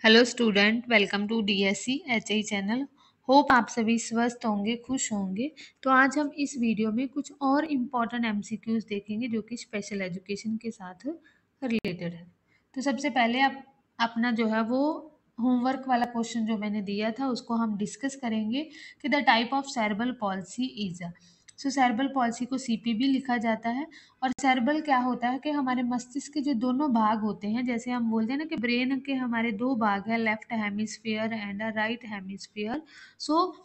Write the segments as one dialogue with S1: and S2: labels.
S1: Hello student, welcome to DSC HI channel. Hope आप सभी स्वस्थ होंगे, खुश होंगे। तो आज हम इस वीडियो में कुछ और इम्पॉर्टेंट एमसीक्यूज देखेंगे जो कि स्पेशल एजुकेशन के साथ रिलेटेड है। तो सबसे पहले आप अपना जो है वो होमवर्क वाला क्वेश्चन जो मैंने दिया था उसको हम डिस्कस करेंगे कि the type of cerebral palsy is. So cerebral palsy को सीपीबी लिखा जाता है। और सेरेब्रल क्या होता है कि हमारे मस्तिष्क के जो दोनों भाग होते हैं, जैसे हम बोलते हैं ना कि ब्रेन के हमारे दो भाग है, left hemisphere and right hemisphere. So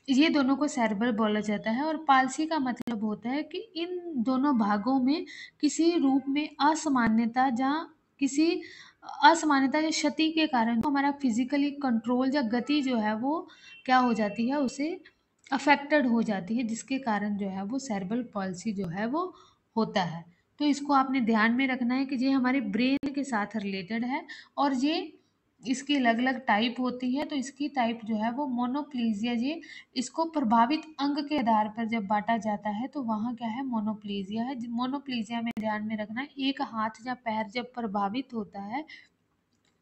S1: ये दोनों को सेरेब्रल बोला जाता है। और पालसी का मतलब होता है कि इन दोनों भागों में किसी रूप में असामान्यता या क्षति के कारण हमारा फिजिकली कंट्रोल या गति जो है वो क्या हो जाती है, उसे अफेक्टेड हो जाती है, जिसके कारण जो है वो सेरेब्रल पॉलिसी जो है वो होता है। तो इसको आपने ध्यान में रखना है कि ये हमारे ब्रेन के साथ रिलेटेड है। और ये इसकी अलग अलग टाइप होती है। तो इसकी टाइप जो है वो मोनोप्लीजिया, ये इसको प्रभावित अंग के आधार पर जब बांटा जाता है तो वहाँ क्या है, मोनोप्लीजिया है। मोनोप्लीजिया में ध्यान में रखना है, एक हाथ या पैर जब प्रभावित होता है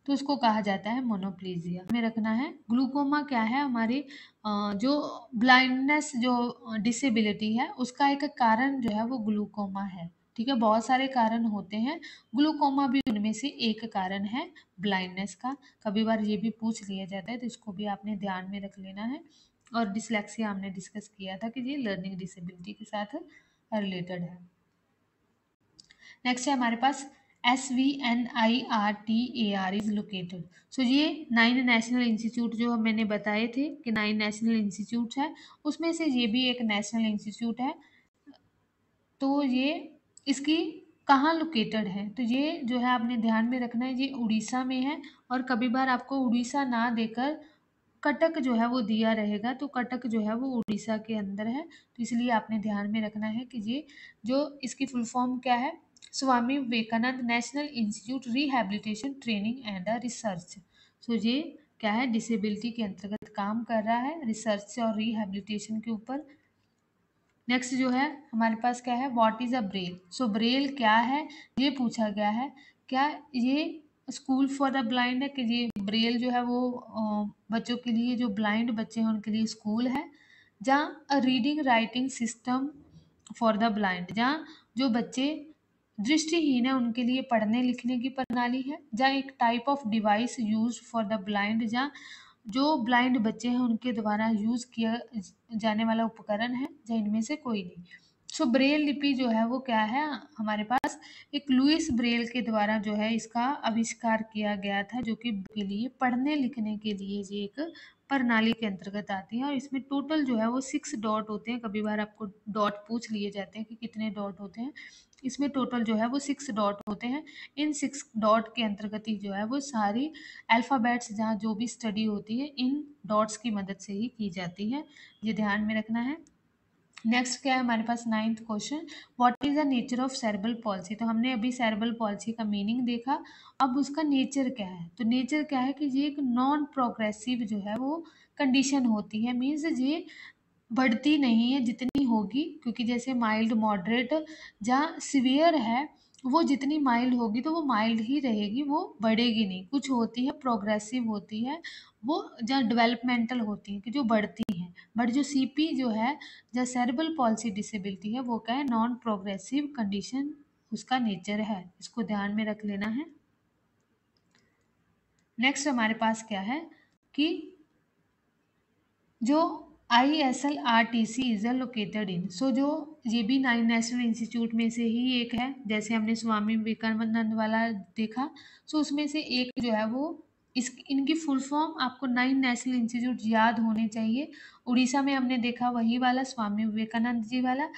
S1: तो उसको कहा जाता है मोनोप्लीजिया में रखना है। ग्लूकोमा क्या है, हमारी जो ब्लाइंडनेस जो डिसेबिलिटी है उसका एक कारण जो है वो ग्लूकोमा है। ठीक है, बहुत सारे कारण होते हैं, ग्लूकोमा भी उनमें से एक कारण है ब्लाइंडनेस का। कभी बार ये भी पूछ लिया जाता है तो इसको भी आपने ध्यान में रख लेना है। और डिसलेक्सिया हमने डिस्कस किया था कि ये लर्निंग डिसेबिलिटी के साथ रिलेटेड है। नेक्स्ट है हमारे पास SVNIRTAR इज लोकेटेड। सो ये 9 नेशनल इंस्टीट्यूट जो मैंने बताए थे कि 9 नेशनल इंस्टीट्यूट है, उसमें से ये भी एक नेशनल इंस्टीट्यूट है। तो ये इसकी कहाँ लोकेटेड है, तो ये जो है आपने ध्यान में रखना है, ये उड़ीसा में है। और कभी बार आपको उड़ीसा ना देकर कटक जो है वो दिया रहेगा, तो कटक जो है वो उड़ीसा के अंदर है। तो इसलिए आपने ध्यान में रखना है कि ये जो इसकी फुल फॉर्म क्या है, Swami Vivekananda National Institute Rehabilitation Training and Research. So ये क्या है, डिसेबिलिटी के अंतर्गत काम कर रहा है, रिसर्च और रिहैबिलिटेशन के ऊपर। नेक्स्ट जो है हमारे पास क्या है, what is a Braille. So Braille क्या है ये पूछा गया है। क्या ये स्कूल फॉर द ब्लाइंड है, कि ये ब्रेल जो है वो बच्चों के लिए, जो ब्लाइंड बच्चे हैं उनके लिए स्कूल है। जहाँ reading writing system for the blind, जहाँ जो बच्चे दृष्टिहीन है उनके लिए पढ़ने लिखने की प्रणाली है। जहाँ एक type of device use for the blind, जहाँ जो ब्लाइंड बच्चे हैं उनके द्वारा यूज किया जाने वाला उपकरण है, जहाँ इनमें से कोई नहीं। सो ब्रेल लिपि जो है वो क्या है हमारे पास, एक लुइस ब्रेल के द्वारा जो है इसका आविष्कार किया गया था, जो कि के लिए पढ़ने लिखने के लिए ये एक प्रणाली के अंतर्गत आती है। और इसमें टोटल जो है वो 6 डॉट होते हैं। कभी बार आपको डॉट पूछ लिए जाते हैं कि कितने डॉट होते हैं, इसमें टोटल जो है वो 6 डॉट होते हैं। इन 6 डॉट के अंतर्गत ही जो है वो सारी अल्फ़ाबेट्स, जहाँ जो भी स्टडी होती है इन डॉट्स की मदद से ही की जाती है, ये ध्यान में रखना है। नेक्स्ट क्या है हमारे पास, 9th question, what is the nature of cerebral palsy. तो हमने अभी सेरेब्रल पॉलिसी का मीनिंग देखा, अब उसका नेचर क्या है। तो नेचर क्या है कि ये एक नॉन प्रोग्रेसिव जो है वो कंडीशन होती है, मीन्स ये बढ़ती नहीं है जितनी होगी, क्योंकि जैसे माइल्ड मॉडरेट, जहाँ सिवियर है वो जितनी माइल्ड होगी तो वो माइल्ड ही रहेगी, वो बढ़ेगी नहीं। कुछ होती है प्रोग्रेसिव होती है, वो जहाँ डेवलपमेंटल होती है कि जो बढ़ती हैं। बट जो सीपी जो है, जो सेरेब्रल पॉलिसी डिसेबिलिटी है, वो क्या है, नॉन प्रोग्रेसिव कंडीशन उसका नेचर है, इसको ध्यान में रख लेना है। नेक्स्ट हमारे पास क्या है कि जो ISLRTC इज लोकेटेड इन। सो जो ये भी 9 नेशनल इंस्टीट्यूट में से ही एक है, जैसे हमने स्वामी विवेकानंद वाला देखा। सो उसमें से एक जो है वो इस इनकी फुल फॉर्म आपको 9 नेशनल इंस्टीट्यूट याद होने चाहिए। उड़ीसा में हमने देखा वही वाला स्वामी विवेकानंद जी वाला,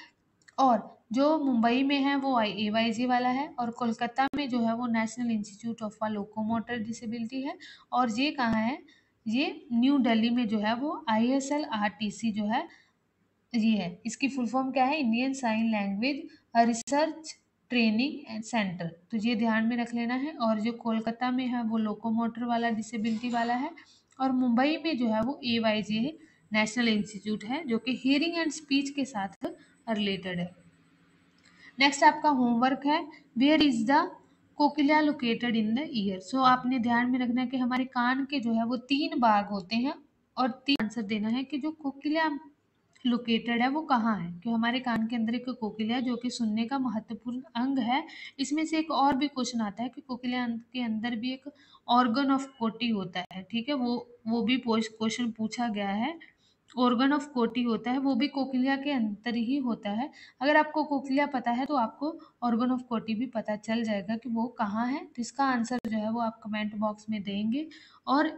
S1: और जो मुंबई में है वो AYG वाला है, और कोलकाता में जो है वो national institute of locomotor disability है। और ये कहाँ है, ये न्यू दिल्ली में जो है वो ISLRTC जो है ये है। इसकी फुल फॉर्म क्या है, Indian sign language research training and centre. तो ये ध्यान में रख लेना है। और जो कोलकाता में है वो लोकोमोटर वाला डिसेबिलिटी वाला है, और मुंबई में जो है वो AYG नेशनल इंस्टीट्यूट है, जो कि हियरिंग एंड स्पीच के साथ रिलेटेड है। नेक्स्ट आपका होमवर्क है, where is the cochlea located in the ear. So आपने ध्यान में रखना है कि हमारे कान के जो है वो 3 भाग होते हैं और 3 आंसर देना है कि जो कोकिलिया लोकेटेड है वो कहाँ है, कि हमारे कान के अंदर एक कोकिलिया है जो कि सुनने का महत्वपूर्ण अंग है। इसमें से एक और भी क्वेश्चन आता है कि कोकिलिया के अंदर भी एक ऑर्गन ऑफ कोटी होता है, ठीक है, वो भी क्वेश्चन पूछा गया है। ऑर्गन ऑफ कोटी होता है, वो भी कोकिलिया के अंदर ही होता है। अगर आपको कोकिलिया पता है तो आपको ऑर्गन ऑफ कोटी भी पता चल जाएगा कि वो कहाँ है। तो इसका आंसर जो है वो आप कमेंट बॉक्स में देंगे। और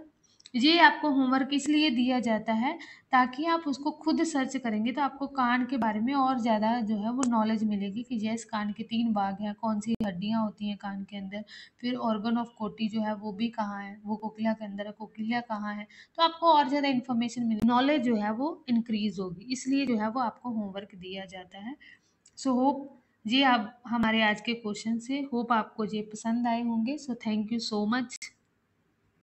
S1: ये आपको होमवर्क इसलिए दिया जाता है ताकि आप उसको खुद सर्च करेंगे तो आपको कान के बारे में और ज़्यादा जो है वो नॉलेज मिलेगी कि यस कान के 3 भाग हैं, कौन सी हड्डियाँ होती हैं कान के अंदर, फिर ऑर्गन ऑफ कोटी जो है वो भी कहाँ है, वो कोकिला के अंदर है, कोकिलिया कहाँ है। तो आपको और ज़्यादा इन्फॉर्मेशन मिले, नॉलेज जो है वो इंक्रीज होगी, इसलिए जो है वो आपको होमवर्क दिया जाता है। सो होप ये आप हमारे आज के क्वेश्चन से होप आपको ये पसंद आए होंगे। So thank you so much.